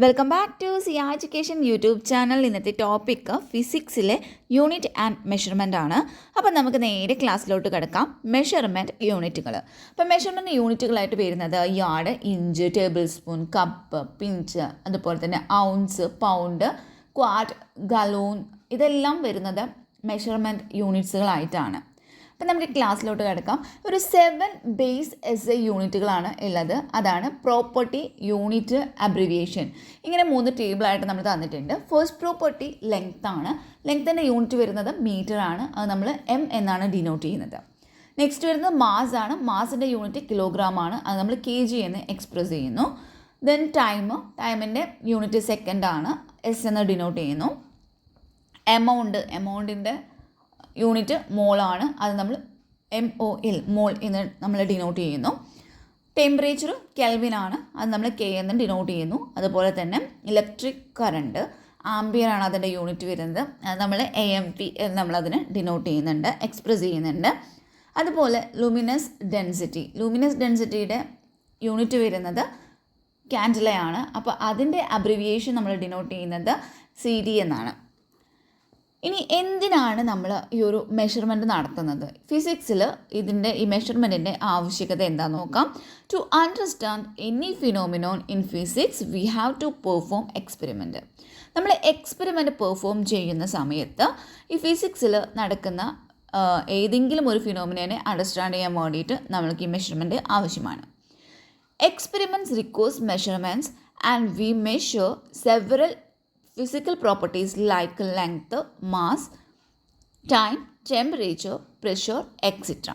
Welcome back to Siya education YouTube channel. ഇന്നത്തെ topic ഫിസിക്സിലെ unit and measurement ആണ്. അപ്പോൾ നമുക്ക് നേരെ ക്ലാസ്സിലോട്ട് കിടക്കാം. മെഷർമെൻറ്റ് യൂണിറ്റുകൾ. അപ്പോൾ മെഷർമെൻറ്റ് യൂണിറ്റുകളായിട്ട് വരുന്നത് yard, inch, table spoon, cup, pinch, അതുപോലെ തന്നെ ഔൺസ്, പൗണ്ട്, ക്വാർട്ട്, ഗലൂൺ, ഇതെല്ലാം വരുന്നത് മെഷർമെൻറ്റ് യൂണിറ്റ്സുകളായിട്ടാണ്. അപ്പം നമുക്ക് ക്ലാസ്സിലോട്ട് കിടക്കാം. ഒരു 7 ബേസ് SI യൂണിറ്റുകളാണ് ഉള്ളത്. അതാണ് പ്രോപ്പർട്ടി, യൂണിറ്റ്, അബ്രിവിയേഷൻ. ഇങ്ങനെ 3 ടേബിളായിട്ട് നമ്മൾ തന്നിട്ടുണ്ട്. ഫസ്റ്റ് പ്രോപ്പർട്ടി ലെങ്ത് ആണ്. ലെങ്ത്തിൻ്റെ യൂണിറ്റ് വരുന്നത് മീറ്റർ ആണ്. അത് നമ്മൾ M എന്നാണ് ഡിനോട്ട് ചെയ്യുന്നത്. നെക്സ്റ്റ് വരുന്നത് മാസ് ആണ്. മാസിൻ്റെ യൂണിറ്റ് കിലോഗ്രാം ആണ്. അത് നമ്മൾ kg എന്ന് എക്സ്പ്രസ് ചെയ്യുന്നു. ദെൻ ടൈമിൻ്റെ യൂണിറ്റ് സെക്കൻഡ് ആണ്. S എന്ന് ഡിനോട്ട് ചെയ്യുന്നു. എമൗണ്ടിൻ്റെ യൂണിറ്റ് മോളാണ്. അത് നമ്മൾ MOL, മോൾ എന്ന് നമ്മൾ ഡിനോട്ട് ചെയ്യുന്നു. ടെമ്പറേച്ചർ കെൽവിനാണ്. അത് നമ്മൾ K എന്ന് ഡിനോട്ട് ചെയ്യുന്നു. അതുപോലെ തന്നെ ഇലക്ട്രിക് കറണ്ട് ആംബിയർ ആണ് അതിൻ്റെ യൂണിറ്റ് വരുന്നത്. അത് നമ്മൾ AMP എന്ന് നമ്മളതിന് ഡിനോട്ട് ചെയ്യുന്നുണ്ട്, എക്സ്പ്രസ് ചെയ്യുന്നുണ്ട്. അതുപോലെ ലൂമിനസ് ഡെൻസിറ്റിയുടെ യൂണിറ്റ് വരുന്നത് കാൻഡിലയാണ്. അപ്പോൾ അതിൻ്റെ അബ്രിവിയേഷൻ നമ്മൾ ഡിനോട്ട് ചെയ്യുന്നത് CD എന്നാണ്. ഇനി എന്തിനാണ് നമ്മൾ ഈ ഒരു മെഷർമെൻറ്റ് നടത്തുന്നത്? ഫിസിക്സിൽ ഈ മെഷർമെൻറ്റിൻ്റെ ആവശ്യകത എന്താണെന്ന് നോക്കാം. To understand any phenomenon in physics we have to perform experiment. നമ്മൾ എക്സ്പെരിമെൻറ്റ് പെർഫോം ചെയ്യുന്ന സമയത്ത് ഈ ഫിസിക്സിൽ നടക്കുന്ന ഏതെങ്കിലും ഒരു ഫിനോമിനെ അണ്ടർസ്റ്റാൻഡ് ചെയ്യാൻ വേണ്ടിയിട്ട് നമ്മൾക്ക് ഈ മെഷർമെൻറ്റ് ആവശ്യമാണ്. Experiments requires measurements and we measure several physical properties like length, mass, time, temperature, pressure, etc.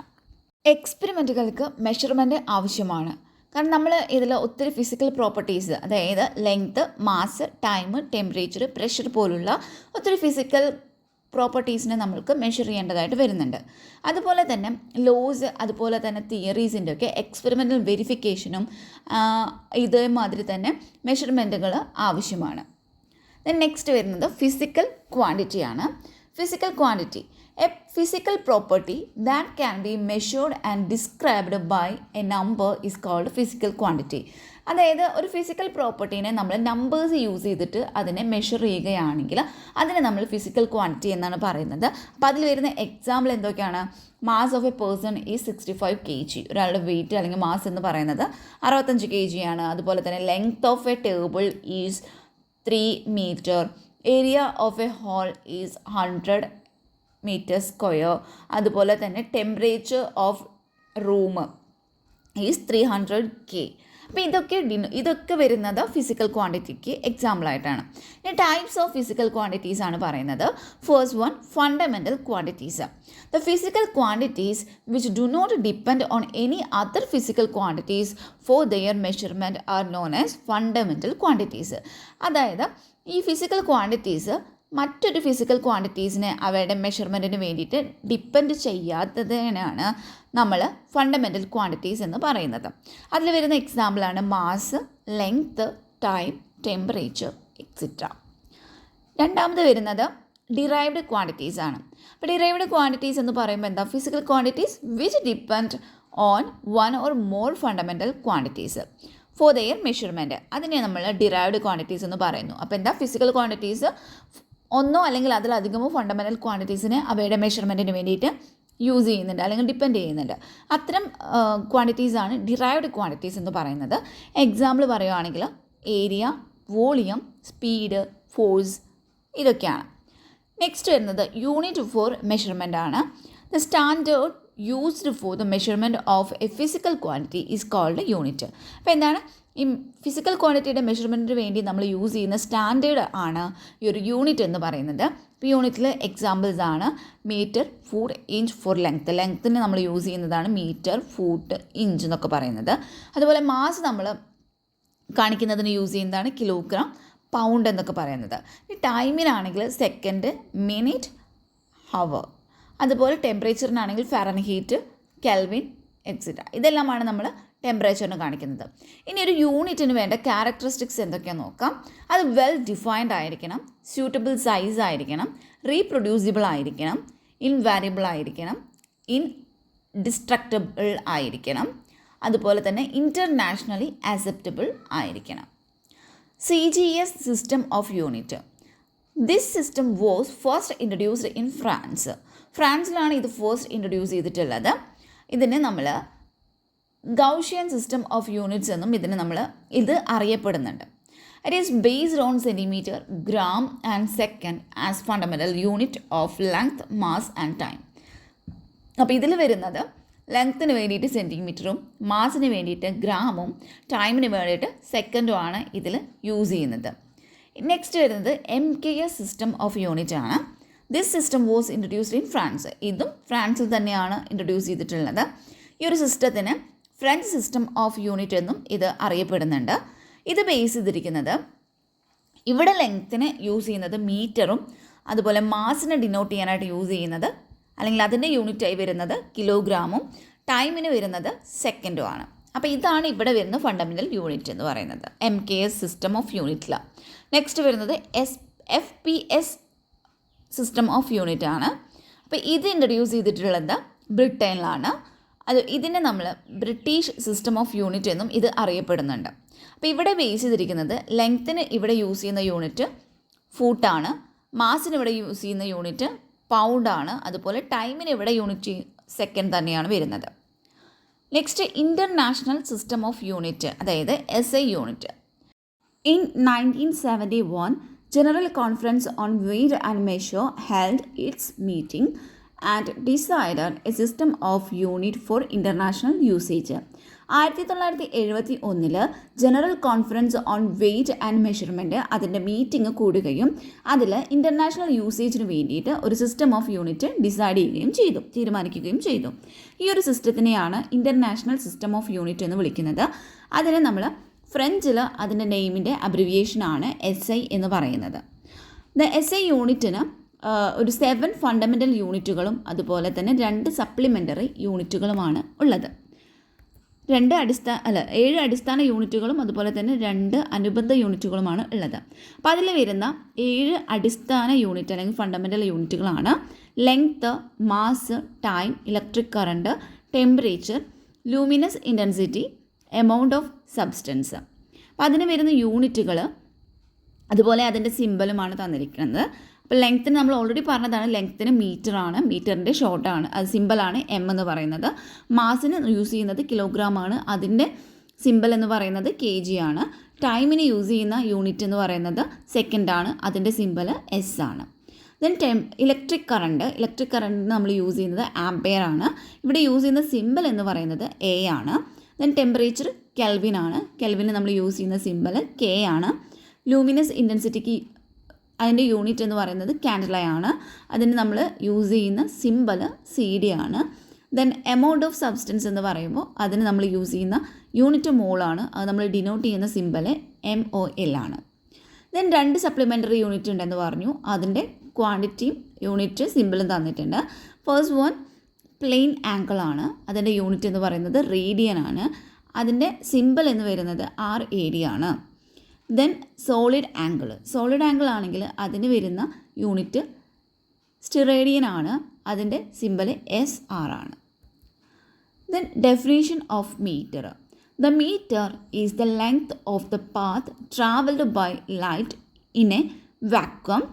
എക്സ്പെരിമെൻറ്റുകൾക്ക് മെഷർമെൻറ്റ് ആവശ്യമാണ്. കാരണം നമ്മൾ ഇതിൽ ഒത്തിരി ഫിസിക്കൽ പ്രോപ്പർട്ടീസ്, അതായത് length, mass, time, temperature, pressure പോലുള്ള ഒത്തിരി ഫിസിക്കൽ പ്രോപ്പർട്ടീസിനെ നമ്മൾക്ക് മെഷർ ചെയ്യേണ്ടതായിട്ട് വരുന്നുണ്ട്. അതുപോലെ തന്നെ ലോസ്, അതുപോലെ തന്നെ തിയറീസിൻ്റെ ഒക്കെ എക്സ്പെരിമെൻ്റൽ വെരിഫിക്കേഷനും ഇതേമാതിരി തന്നെ മെഷർമെൻറ്റുകൾ ആവശ്യമാണ്. ദെൻ നെക്സ്റ്റ് വരുന്നത് ഫിസിക്കൽ ക്വാണ്ടിറ്റിയാണ്. Physical quantity a physical property that can be measured and described by a number is called physical quantity. അതായത് ഒരു ഫിസിക്കൽ പ്രോപ്പർട്ടീനെ നമ്മൾ നമ്പേഴ്സ് യൂസ് ചെയ്തിട്ട് അതിനെ മെഷർ ചെയ്യുകയാണെങ്കിൽ അതിനെ നമ്മൾ ഫിസിക്കൽ ക്വാണ്ടിറ്റി എന്നാണ് പറയുന്നത്. അപ്പോൾ അതിൽ വരുന്ന എക്സാമ്പിൾ എന്തൊക്കെയാണ്? Mass of a person is 65 kg. ഒരാളുടെ വെയിറ്റ് അല്ലെങ്കിൽ മാസ് എന്ന് പറയുന്നത് 65 kg ആണ്. അതുപോലെ തന്നെ length of a table is 3 meter. Area of a hole is 100 meters square. അതുപോലെ തന്നെ temperature of room is 300 K. അപ്പോൾ ഇതൊക്കെ വരുന്നത് ഫിസിക്കൽ ക്വാണ്ടിറ്റിക്ക് എക്സാമ്പിളായിട്ടാണ്. ഇനി ടൈപ്സ് ഓഫ് ഫിസിക്കൽ ക്വാണ്ടിറ്റീസ് ആണ് പറയുന്നത്. First one, fundamental quantities. The physical quantities which do not depend on any other physical quantities for their measurement are known as fundamental quantities. അതായത് ഈ physical quantities മറ്റൊരു physical ക്വാണ്ടിറ്റീസിനെ അവയുടെ മെഷർമെൻറ്റിന് വേണ്ടിയിട്ട് depend ചെയ്യാത്തതിനാണ് നമ്മൾ ഫണ്ടമെൻ്റൽ ക്വാണ്ടിറ്റീസ് എന്ന് പറയുന്നത്. അതിൽ വരുന്ന എക്സാമ്പിളാണ് mass, length, time, temperature, etcetera. രണ്ടാമത് വരുന്നത് ഡിറൈവ്ഡ് ക്വാണ്ടിറ്റീസ് ആണ്. അപ്പോൾ ഡിറൈവ്ഡ് ക്വാണ്ടിറ്റീസ് എന്ന് പറയുമ്പോൾ എന്താ? Physical quantities which depend on one or more fundamental quantities for their measurement. അതിനെ നമ്മൾ ഡിറൈവ്ഡ് ക്വാണ്ടിറ്റീസ് എന്ന് പറയുന്നു. അപ്പോൾ എന്താ? ഫിസിക്കൽ ക്വാണ്ടിറ്റീസ് ഒന്നോ അല്ലെങ്കിൽ അതിലധികമോ ഫണ്ടമെൻ്റൽ ക്വാണ്ടിറ്റീസിനെ അവയുടെ മെഷർമെൻറ്റിന് വേണ്ടിയിട്ട് യൂസ് ചെയ്യുന്നുണ്ട് അല്ലെങ്കിൽ ഡിപ്പെൻഡ് ചെയ്യുന്നുണ്ട്. അത്തരം ക്വാണ്ടിറ്റീസാണ് ഡിറൈവ്ഡ് ക്വാണ്ടിറ്റീസ് എന്ന് പറയുന്നത്. എക്സാമ്പിൾ പറയുകയാണെങ്കിൽ ഏരിയ, വോളിയം, സ്പീഡ്, ഫോഴ്സ്, ഇതൊക്കെയാണ്. നെക്സ്റ്റ് വരുന്നത് യൂണിറ്റ് ഫോർ മെഷർമെൻ്റ് ആണ്. The standard used for the measurement of a physical quantity is called unit. അപ്പോൾ എന്താണ്? ഈ ഫിസിക്കൽ ക്വാണ്ടിറ്റിയുടെ മെഷർമെൻറ്റിന് വേണ്ടി നമ്മൾ യൂസ് ചെയ്യുന്ന സ്റ്റാൻഡേർഡ് ആണ് ഈ ഒരു യൂണിറ്റ് എന്ന് പറയുന്നത്. ഇപ്പോൾ യൂണിറ്റിൽ എക്സാമ്പിൾസ് ആണ് മീറ്റർ, ഫുട്ട്, ഇഞ്ച് ഫോർ ലെങ്ത്തിന് നമ്മൾ യൂസ് ചെയ്യുന്നതാണ് മീറ്റർ, ഫുട്ട്, ഇഞ്ച് എന്നൊക്കെ പറയുന്നത്. അതുപോലെ മാസ് നമ്മൾ കാണിക്കുന്നതിന് യൂസ് ചെയ്യുന്നതാണ് കിലോഗ്രാം, പൗണ്ട് എന്നൊക്കെ പറയുന്നത്. ഈ ടൈമിനാണെങ്കിൽ സെക്കൻഡ്, മിനിറ്റ്, ഹവർ. അതുപോലെ ടെമ്പറേച്ചറിനാണെങ്കിൽ ഫാരൻഹീറ്റ്, കെൽവിൻ, എക്സെട്ര. ഇതെല്ലാമാണ് നമ്മൾ ടെമ്പറേച്ചറിന് കാണിക്കുന്നത്. ഇനി ഒരു യൂണിറ്റിന് വേണ്ട ക്യാരക്ടറിസ്റ്റിക്സ് എന്തൊക്കെയാണെന്ന് നോക്കാം. അത് വെൽ ഡിഫൈൻഡ് ആയിരിക്കണം, സ്യൂട്ടബിൾ സൈസ് ആയിരിക്കണം, റീപ്രൊഡ്യൂസിബിൾ ആയിരിക്കണം, ഇൻവാരിയബിൾ ആയിരിക്കണം, ഇൻഡിസ്ട്രക്റ്റബിൾ ആയിരിക്കണം, അതുപോലെ തന്നെ ഇൻ്റർനാഷണലി ആക്സെപ്റ്റബിൾ ആയിരിക്കണം. CGS system of unit. This system was first introduced in France. ഫ്രാൻസിലാണ് ഇത് ഫസ്റ്റ് ഇൻട്രൊഡ്യൂസ് ചെയ്തിട്ടുള്ളത്. ഇതിനെ നമ്മൾ ഗൗഷ്യൻ സിസ്റ്റം ഓഫ് യൂണിറ്റ്സ് എന്നും ഇത് അറിയപ്പെടുന്നുണ്ട്. It is based on centimeter, gram and second as fundamental unit of length, mass and time. അപ്പോൾ ഇതിൽ വരുന്നത് ലെങ്ത്തിന് വേണ്ടിയിട്ട് സെൻറ്റിമീറ്ററും മാസിന് വേണ്ടിയിട്ട് ഗ്രാമും ടൈമിന് വേണ്ടിയിട്ട് സെക്കൻഡുമാണ് ഇതിൽ യൂസ് ചെയ്യുന്നത്. നെക്സ്റ്റ് വരുന്നത് MKS സിസ്റ്റം ഓഫ് യൂണിറ്റ് ആണ്. This system was introduced in France. ഇതും ഫ്രാൻസിൽ തന്നെയാണ് ഇൻട്രൊഡ്യൂസ് ചെയ്തിട്ടുള്ളത്. ഈ ഒരു സിസ്റ്റത്തിന് ഫ്രഞ്ച് സിസ്റ്റം ഓഫ് യൂണിറ്റ് എന്നും ഇത് അറിയപ്പെടുന്നുണ്ട്. ഇത് ബേസ് ചെയ്തിരിക്കുന്നത് ഇവിടെ ലെങ്ത്തിന് യൂസ് ചെയ്യുന്നത് മീറ്ററും അതുപോലെ മാസിനെ ഡിനോട്ട് ചെയ്യാനായിട്ട് യൂസ് ചെയ്യുന്നത് അല്ലെങ്കിൽ അതിൻ്റെ യൂണിറ്റായി വരുന്നത് കിലോഗ്രാമും ടൈമിന് വരുന്നത് സെക്കൻഡുമാണ്. അപ്പോൾ ഇതാണ് ഇവിടെ വരുന്ന ഫണ്ടമെൻ്റൽ യൂണിറ്റ് എന്ന് പറയുന്നത് MKS സിസ്റ്റം ഓഫ് യൂണിറ്റിൽ. നെക്സ്റ്റ് വരുന്നത് FPS സിസ്റ്റം ഓഫ് യൂണിറ്റ് ആണ്. അപ്പോൾ ഇത് ഇൻട്രൊഡ്യൂസ് ചെയ്തിട്ടുള്ളത് ബ്രിട്ടനിലാണ്. ഇതിനെ നമ്മൾ ബ്രിട്ടീഷ് സിസ്റ്റം ഓഫ് യൂണിറ്റ് എന്നും ഇത് അറിയപ്പെടുന്നുണ്ട്. അപ്പോൾ ഇവിടെ ബേസ് ചെയ്തിരിക്കുന്നത് ലെങ്ത്തിന് ഇവിടെ യൂസ് ചെയ്യുന്ന യൂണിറ്റ് ഫൂട്ടാണ്, മാസിന് ഇവിടെ യൂസ് ചെയ്യുന്ന യൂണിറ്റ് പൗണ്ടാണ്, അതുപോലെ ടൈമിന് ഇവിടെ യൂണിറ്റ് സെക്കൻഡ് തന്നെയാണ് വരുന്നത്. Next international system of unit, അതായത് SI unit. In 1971 General Conference on Weight and Measure held its meeting and decided a system of unit for international usage. 1971 general conference on weight and measurement അതിൻ്റെ meeting കൂടുകയും അതിൽ international യൂസേജിന് വേണ്ടിയിട്ട് ഒരു system of unit തീരുമാനിക്കുകയും ചെയ്തു. ഈ ഒരു സിസ്റ്റത്തിനെയാണ് international system of unit എന്ന് വിളിക്കുന്നത്. അതിനെ നമ്മൾ ഫ്രഞ്ചിൽ അതിൻ്റെ നെയിമിൻ്റെ അബ്രിവിയേഷനാണ് SI എന്ന് പറയുന്നത്. SI യൂണിറ്റിന് ഒരു 7 ഫണ്ടമെൻ്റൽ യൂണിറ്റുകളും അതുപോലെ തന്നെ 2 സപ്ലിമെൻ്ററി യൂണിറ്റുകളുമാണ് ഉള്ളത്. 7 അടിസ്ഥാന യൂണിറ്റുകളും അതുപോലെ തന്നെ 2 അനുബന്ധ യൂണിറ്റുകളുമാണ് ഉള്ളത്. അപ്പോൾ അതിൽ വരുന്ന 7 അടിസ്ഥാന യൂണിറ്റ് അല്ലെങ്കിൽ ഫണ്ടമെൻ്റൽ യൂണിറ്റുകളാണ് length, mass, time, electric current, temperature, luminous intensity, amount of substance. അപ്പോൾ അതിന് വരുന്ന യൂണിറ്റുകൾ അതുപോലെ അതിൻ്റെ സിമ്പലുമാണ് തന്നിരിക്കുന്നത്. അപ്പോൾ ലെങ്ത്തിന് നമ്മൾ ഓൾറെഡി പറഞ്ഞതാണ്, ലെങ്ത്തിന് മീറ്ററാണ്, മീറ്ററിൻ്റെ ഷോർട്ടാണ്, അത് സിമ്പലാണ് M എന്ന് പറയുന്നത്. മാസിന് യൂസ് ചെയ്യുന്നത് കിലോഗ്രാമാണ്, അതിൻ്റെ സിമ്പൽ എന്ന് പറയുന്നത് kg ആണ്. ടൈമിന് യൂസ് ചെയ്യുന്ന യൂണിറ്റ് എന്ന് പറയുന്നത് സെക്കൻഡാണ്, അതിൻ്റെ സിമ്പൽ S ആണ്. ദെൻ ഇലക്ട്രിക് കറണ്ട് നമ്മൾ യൂസ് ചെയ്യുന്നത് ആംപെയർ ആണ്. ഇവിടെ യൂസ് ചെയ്യുന്ന സിമ്പൽ എന്ന് പറയുന്നത് A ആണ്. ദെൻ ടെമ്പറേച്ചർ കെൽവിൻ ആണ്, കെൽവിന് നമ്മൾ യൂസ് ചെയ്യുന്ന സിമ്പൽ K ആണ്. ലൂമിനസ് ഇൻറ്റൻസിറ്റിക്ക് അതിൻ്റെ യൂണിറ്റ് എന്ന് പറയുന്നത് കാൻഡലയാണ്, അതിന് നമ്മൾ യൂസ് ചെയ്യുന്ന സിമ്പൽ CD ആണ്. ദെൻ എമൗണ്ട് ഓഫ് സബ്സ്റ്റൻസ് എന്ന് പറയുമ്പോൾ അതിന് നമ്മൾ യൂസ് ചെയ്യുന്ന യൂണിറ്റ് മോളാണ്, അത് നമ്മൾ ഡിനോട്ട് ചെയ്യുന്ന സിമ്പൽ MOL ആണ്. ദെൻ 2 സപ്ലിമെൻ്ററി യൂണിറ്റ് ഉണ്ടെന്ന് പറഞ്ഞു, അതിൻ്റെ ക്വാണ്ടിറ്റിയും യൂണിറ്റ് സിമ്പിളും തന്നിട്ടുണ്ട്. ഫസ്റ്റ് വൺ പ്ലെയിൻ ആംഗിൾ ആണ്, അതിൻ്റെ യൂണിറ്റ് എന്ന് പറയുന്നത് റേഡിയൻ ആണ്, അതിൻ്റെ സിമ്പിൾ എന്ന് വരുന്നത് RAD ആണ്. ദെൻ സോളിഡ് ആംഗിൾ ആണെങ്കിൽ അതിന് വരുന്ന യൂണിറ്റ് സ്റ്റിറേഡിയൻ ആണ്, അതിൻ്റെ സിമ്പൽ SR ആണ്. Then definition of meter. The meter is the length of the path travelled by light in a vacuum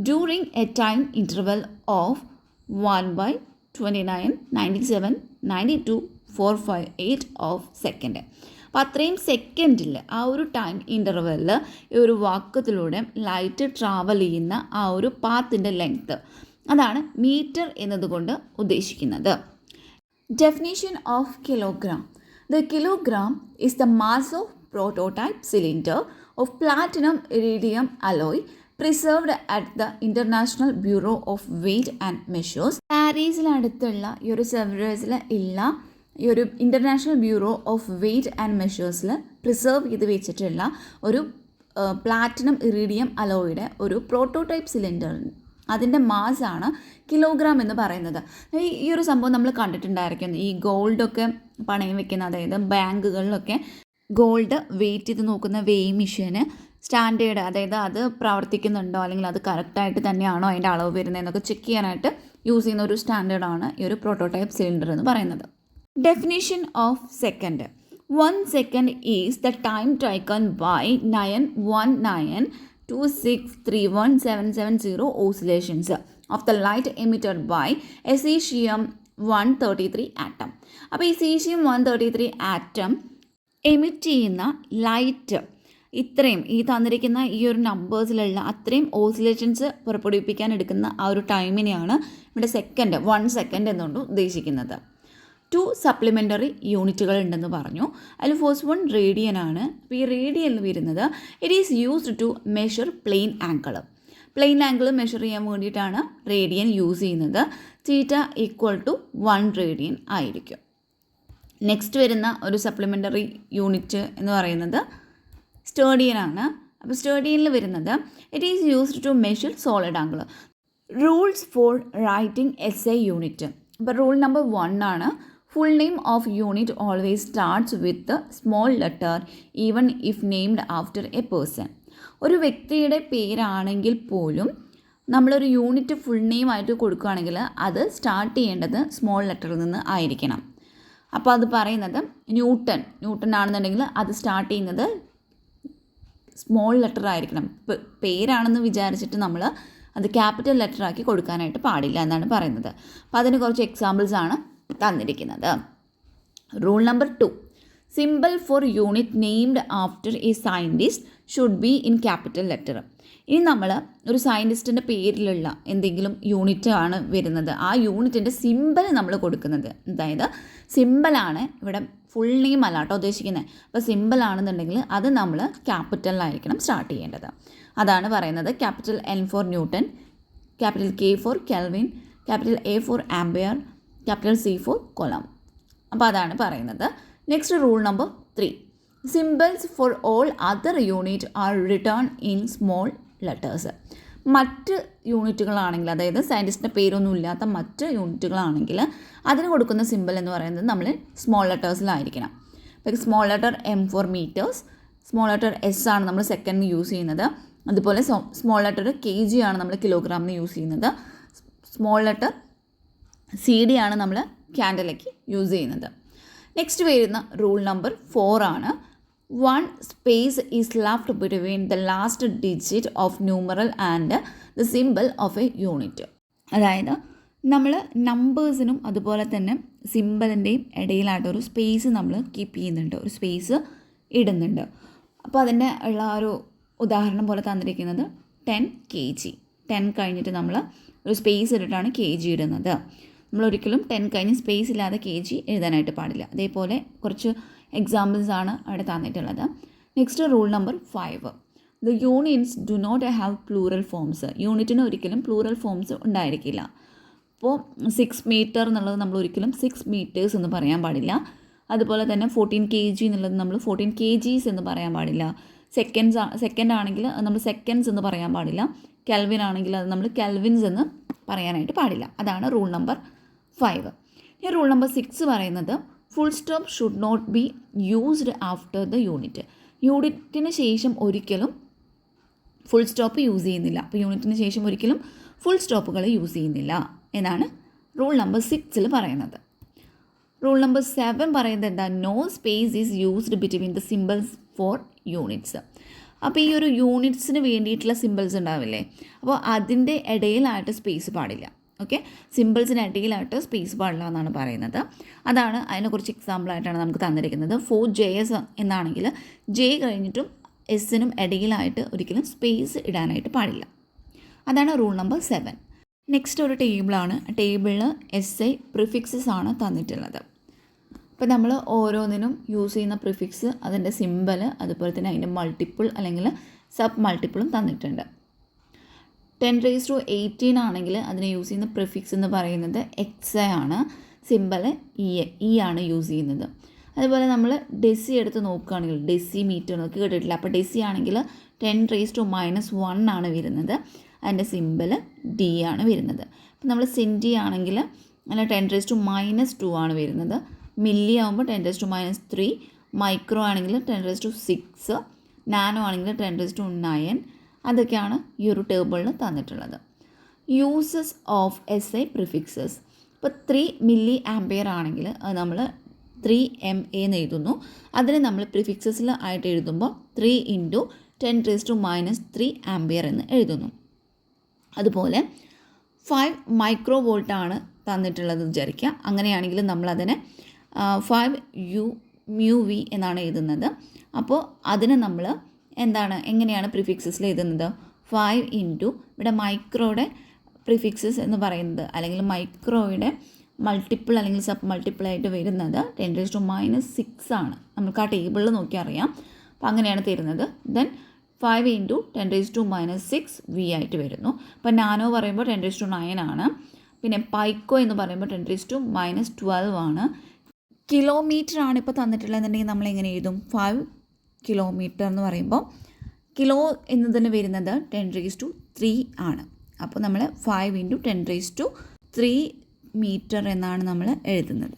during a time interval of 1/29, 97, 92, 458 of second. അപ്പോൾ അത്രയും സെക്കൻഡിൽ ആ ഒരു ടൈം ഇൻ്റർവെല്ലിൽ ഈ ഒരു വാക്കത്തിലൂടെ ലൈറ്റ് ട്രാവൽ ചെയ്യുന്ന ആ ഒരു പാത്തിൻ്റെ ലെങ്ത്ത്, അതാണ് മീറ്റർ എന്നതുകൊണ്ട് ഉദ്ദേശിക്കുന്നത്. Definition of kilogram. The kilogram is the mass of prototype cylinder of platinum iridium alloy preserved at the international bureau of weight and measures. പാരീസിലടുത്തുള്ള ഈ ഒരു സെവറേഴ്സിൽ ഇല്ല ഈ ഒരു international bureau of weight and മെഷേഴ്സിൽ പ്രിസർവ് ചെയ്ത് വെച്ചിട്ടുള്ള ഒരു പ്ലാറ്റിനം ഇറീഡിയം അലോയുടെ ഒരു പ്രോട്ടോടൈപ്പ് സിലിണ്ടർ, അതിൻ്റെ മാസാണ് കിലോഗ്രാം എന്ന് പറയുന്നത്. ഈ ഒരു സംഭവം നമ്മൾ കണ്ടിട്ടുണ്ടായിരിക്കും, ഈ ഗോൾഡൊക്കെ പണയം വെക്കുന്ന, അതായത് ബാങ്കുകളിലൊക്കെ ഗോൾഡ് വെയിറ്റ് ചെയ്ത് നോക്കുന്ന വെയിങ് മെഷീന് സ്റ്റാൻഡേർഡ്, അതായത് അത് പ്രവർത്തിക്കുന്നുണ്ടോ അല്ലെങ്കിൽ അത് കറക്റ്റായിട്ട് തന്നെയാണോ അതിൻ്റെ അളവ് വരുന്നതെന്നൊക്കെ ചെക്ക് ചെയ്യാനായിട്ട് യൂസ് ചെയ്യുന്ന ഒരു സ്റ്റാൻഡേർഡാണ് ഈ ഒരു പ്രോട്ടോടൈപ്പ് സിലിണ്ടർ എന്ന് പറയുന്നത്. Definition of second. 1 second is the time taken by 91926317770 oscillations of the light emitted by a cesium-133 atom. അപ്പോൾ ഈ cesium-133 ആറ്റം എമിറ്റ് ചെയ്യുന്ന ലൈറ്റ് ഇത്രയും ഈ തന്നിരിക്കുന്ന ഈ ഒരു നമ്പേഴ്സിലുള്ള അത്രയും ഓസിലേഷൻസ് പുറപ്പെടുവിപ്പിക്കാൻ എടുക്കുന്ന ആ ഒരു ടൈമിനെയാണ് ഇവിടെ സെക്കൻഡ് 1 സെക്കൻഡ് എന്നുകൊണ്ട് ഉദ്ദേശിക്കുന്നത്. 2 സപ്ലിമെൻ്ററി യൂണിറ്റുകൾ ഉണ്ടെന്ന് പറഞ്ഞു. അതിൽ ഫസ്റ്റ് വൺ റേഡിയൻ ആണ്. അപ്പോൾ ഈ റേഡിയനിൽ വരുന്നത് it is used to measure plane angle. Plane angle measure ചെയ്യാൻ വേണ്ടിയിട്ടാണ് റേഡിയൻ യൂസ് ചെയ്യുന്നത്. തീറ്റ ഈക്വൽ ടു 1 റേഡിയൻ ആയിരിക്കും. നെക്സ്റ്റ് വരുന്ന ഒരു സപ്ലിമെൻ്ററി യൂണിറ്റ് എന്ന് പറയുന്നത് സ്റ്റേഡിയൻ ആണ്. അപ്പോൾ സ്റ്റേഡിയനിൽ വരുന്നത് it is used to measure solid angle. Rules for writing SI unit. അപ്പോൾ റൂൾ നമ്പർ 1 ആണ്. Full name of unit always starts with small letter even if named after a person. ഒരു വ്യക്തിയുടെ പേരാണെങ്കിൽ പോലും നമ്മളൊരു യൂണിറ്റ് ഫുൾ നെയിം ആയിട്ട് കൊടുക്കുകയാണെങ്കിൽ അത് start ചെയ്യേണ്ടത് സ്മോൾ ലെറ്ററിൽ നിന്ന് ആയിരിക്കണം. അപ്പോൾ അത് പറയുന്നത് ന്യൂട്ടൺ ആണെന്നുണ്ടെങ്കിൽ അത് സ്റ്റാർട്ട് ചെയ്യുന്നത് സ്മോൾ ലെറ്റർ ആയിരിക്കണം. പേരാണെന്ന് വിചാരിച്ചിട്ട് നമ്മൾ അത് ക്യാപിറ്റൽ ലെറ്റർ ആക്കി കൊടുക്കാനായിട്ട് പാടില്ല എന്നാണ് പറയുന്നത്. അപ്പോൾ അതിന് കുറച്ച് എക്സാമ്പിൾസ് ആണ് തന്നിരിക്കുന്നത്. Rule number 2, symbol for unit named after a scientist should be in capital letter. ഇനി നമ്മൾ ഒരു സയൻറ്റിസ്റ്റിൻ്റെ പേരിലുള്ള എന്തെങ്കിലും യൂണിറ്റ് ആണ് വരുന്നത്, ആ യൂണിറ്റിൻ്റെ സിമ്പിൾ നമ്മൾ കൊടുക്കുന്നത്, അതായത് സിമ്പിളാണ് ഇവിടെ ഫുൾ നെയിം അല്ല കേട്ടോ ഉദ്ദേശിക്കുന്നത്. അപ്പോൾ സിമ്പിൾ ആണെന്നുണ്ടെങ്കിൽ അത് നമ്മൾ ക്യാപിറ്റലിലായിരിക്കണം സ്റ്റാർട്ട് ചെയ്യേണ്ടത്. അതാണ് പറയുന്നത്. Capital N for Newton, capital K for Kelvin, capital A for ampere, capital C for coulomb. അപ്പോൾ അതാണ് പറയുന്നത്. Next rule number 3, symbols for all other unit are written in small letters. മറ്റ് യൂണിറ്റുകളാണെങ്കിൽ, അതായത് സയൻറ്റിസ്റ്റിൻ്റെ പേരൊന്നും ഇല്ലാത്ത മറ്റ് യൂണിറ്റുകളാണെങ്കിൽ അതിന് കൊടുക്കുന്ന സിമ്പിൾ എന്ന് പറയുന്നത് നമ്മൾ സ്മോൾ ലെറ്റേഴ്സിലായിരിക്കണം. ഇപ്പോൾ small letter M for meters, small letter S ആണ് നമ്മൾ സെക്കൻഡിന് യൂസ് ചെയ്യുന്നത്. അതുപോലെ സ്മോൾ ലെറ്റർ kg ആണ് നമ്മൾ കിലോഗ്രാമിന് യൂസ് ചെയ്യുന്നത്. സ്മോൾ ലെറ്റർ CD ആണ് നമ്മൾ ക്യാൻഡിലേക്ക് യൂസ് ചെയ്യുന്നത്. നെക്സ്റ്റ് വരുന്ന റൂൾ നമ്പർ 4 ആണ്. 1 space is left between the last digit of numeral and the symbol of a unit. അതായത് നമ്മൾ നമ്പേഴ്സിനും അതുപോലെ തന്നെ സിമ്പിളിൻ്റെയും ഇടയിലായിട്ടൊരു സ്പേസ് നമ്മൾ കീപ്പ് ചെയ്യുന്നുണ്ട്, ഒരു സ്പേസ് ഇടുന്നുണ്ട്. അപ്പോൾ അതിൻ്റെ ഉള്ള ഒരു ഉദാഹരണം പോലെ തന്നിരിക്കുന്നത് 10 kg. 10 കഴിഞ്ഞിട്ട് നമ്മൾ ഒരു സ്പേസ് ഇട്ടിട്ടാണ് kg ഇടുന്നത്. നമ്മളൊരിക്കലും 10 കഴിഞ്ഞ് സ്പേസ് ഇല്ലാതെ kg എഴുതാനായിട്ട് പാടില്ല. അതേപോലെ കുറച്ച് എക്സാമ്പിൾസ് ആണ് അവിടെ തന്നിട്ടുള്ളത്. Next rule number 5, the units do not have plural forms. യൂണിറ്റിന് ഒരിക്കലും പ്ലൂറൽ ഫോംസ് ഉണ്ടായിരിക്കില്ല. അപ്പോൾ 6 മീറ്റർ എന്നുള്ളത് നമ്മൾ ഒരിക്കലും 6 മീറ്റേഴ്സ് എന്ന് പറയാൻ പാടില്ല. അതുപോലെ തന്നെ 14 kg എന്നുള്ളത് നമ്മൾ 14 kgs എന്ന് പറയാൻ പാടില്ല. സെക്കൻഡ് ആണെങ്കിൽ നമ്മൾ സെക്കൻഡ്സ് എന്ന് പറയാൻ പാടില്ല. കെൽവിൻ ആണെങ്കിൽ അത് നമ്മൾ കെൽവിൻസ് എന്ന് പറയാനായിട്ട് പാടില്ല. അതാണ് റൂൾ നമ്പർ 5. ഈ റൂൾ നമ്പർ 6 പറയുന്നത് full stop should not be used after the unit. യൂണിറ്റിന് ശേഷം ഒരിക്കലും ഫുൾ സ്റ്റോപ്പ് യൂസ് ചെയ്യുന്നില്ല. അപ്പോൾ യൂണിറ്റിന് ശേഷം ഒരിക്കലും ഫുൾ സ്റ്റോപ്പുകൾ യൂസ് ചെയ്യുന്നില്ല എന്നാണ് റൂൾ നമ്പർ 6 പറയുന്നത്. റൂൾ നമ്പർ 7 പറയുന്നത് എന്താ? No space is used between the symbols for units. അപ്പോൾ ഈ ഒരു യൂണിറ്റ്സിന് വേണ്ടിയിട്ടുള്ള സിമ്പിൾസ് ഉണ്ടാവില്ലേ, അപ്പോൾ അതിൻ്റെ ഇടയിലായിട്ട് സ്പേസ് പാടില്ല. ഓക്കെ, സിമ്പിൾസിന് ഇടയിലായിട്ട് സ്പേസ് പാടില്ല എന്നാണ് പറയുന്നത്. അതാണ് അതിനെക്കുറിച്ച് എക്സാമ്പിളായിട്ടാണ് നമുക്ക് തന്നിരിക്കുന്നത്. 4JS എന്നാണെങ്കിൽ J കഴിഞ്ഞിട്ടും എസ്സിനും ഇടയിലായിട്ട് ഒരിക്കലും സ്പേസ് ഇടാനായിട്ട് പാടില്ല. അതാണ് റൂൾ നമ്പർ 7. നെക്സ്റ്റ് ഒരു ടേബിളാണ്. ടേബിളിൽ SI പ്രിഫിക്സസ് ആണ് തന്നിട്ടുള്ളത്. അപ്പോൾ നമ്മൾ ഓരോന്നിനും യൂസ് ചെയ്യുന്ന പ്രിഫിക്സ്, അതിൻ്റെ സിമ്പൽ, അതുപോലെ തന്നെ അതിൻ്റെ മൾട്ടിപ്പിൾ അല്ലെങ്കിൽ സബ് മൾട്ടിപ്പിളും തന്നിട്ടുണ്ട്. 10⁻18 ആണെങ്കിൽ അതിനെ യൂസ് ചെയ്യുന്ന പ്രിഫിക്സ് എന്ന് പറയുന്നത് XI ആണ്. സിമ്പൽ E ആണ് യൂസ് ചെയ്യുന്നത്. അതുപോലെ നമ്മൾ ഡെസി എടുത്ത് നോക്കുകയാണെങ്കിൽ, ഡെസി മീറ്റർ നോക്കി കേട്ടിട്ടില്ല. അപ്പോൾ ഡെസി ആണെങ്കിൽ 10⁻1 ആണ് വരുന്നത്. അതിൻ്റെ സിമ്പൽ D ആണ് വരുന്നത്. അപ്പോൾ നമ്മൾ സെൻറ്റി ആണെങ്കിൽ അതിൽ 10⁻2 ആണ് വരുന്നത്. മില്ലി ആകുമ്പോൾ 10⁻3, മൈക്രോ ആണെങ്കിൽ 10�6, നാനോ ആണെങ്കിൽ 10�9. അതൊക്കെയാണ് ഈ ഒരു ടേബിളിൽ തന്നിട്ടുള്ളത്. Uses of SI prefixes. ഇപ്പോൾ 3 മില്ലി ആംപിയർ ആണെങ്കിൽ അത് നമ്മൾ 3 എന്ന് എഴുതുന്നു. അതിനെ നമ്മൾ പ്രിഫിക്സസിൽ ആയിട്ട് എഴുതുമ്പോൾ 3 × 10⁻³ ആംപിയർ എന്ന് എഴുതുന്നു. അതുപോലെ 5 മൈക്രോ വോൾട്ടാണ് തന്നിട്ടുള്ളത് വിചാരിക്കുക. അങ്ങനെയാണെങ്കിൽ നമ്മളതിനെ 5 μV എന്നാണ് എഴുതുന്നത്. അപ്പോൾ അതിന് നമ്മൾ എങ്ങനെയാണ് പ്രിഫിക്സസിൽ എഴുതുന്നത്? 5 × ഇവിടെ മൈക്രോയുടെ പ്രിഫിക്സസ് എന്ന് പറയുന്നത് അല്ലെങ്കിൽ മൈക്രോയുടെ മൾട്ടിപ്പിൾ അല്ലെങ്കിൽ സബ് മൾട്ടിപ്പിൾ ആയിട്ട് വരുന്നത് 10⁻6 ആണ്. നമുക്ക് ആ ടേബിളിൽ നോക്കി അറിയാം. അപ്പോൾ അങ്ങനെയാണ് തരുന്നത്. ദെൻ 5 × 10⁻6 V ആയിട്ട് വരുന്നു. അപ്പോൾ നാനോ പറയുമ്പോൾ 10⁻9 ആണ്. പിന്നെ പൈക്കോ എന്ന് പറയുമ്പോൾ 10⁻12 ആണ്. കിലോമീറ്റർ ആണ് ഇപ്പോൾ തന്നിട്ടുള്ളതെന്നുണ്ടെങ്കിൽ നമ്മൾ എങ്ങനെ എഴുതും? 5 കിലോമീറ്റർ എന്ന് പറയുമ്പോൾ കിലോ എന്നതിന് വരുന്നത് 10⁻³ ആണ്. അപ്പോൾ നമ്മൾ 5 × 10⁻³ മീറ്റർ എന്നാണ് നമ്മൾ എഴുതുന്നത്.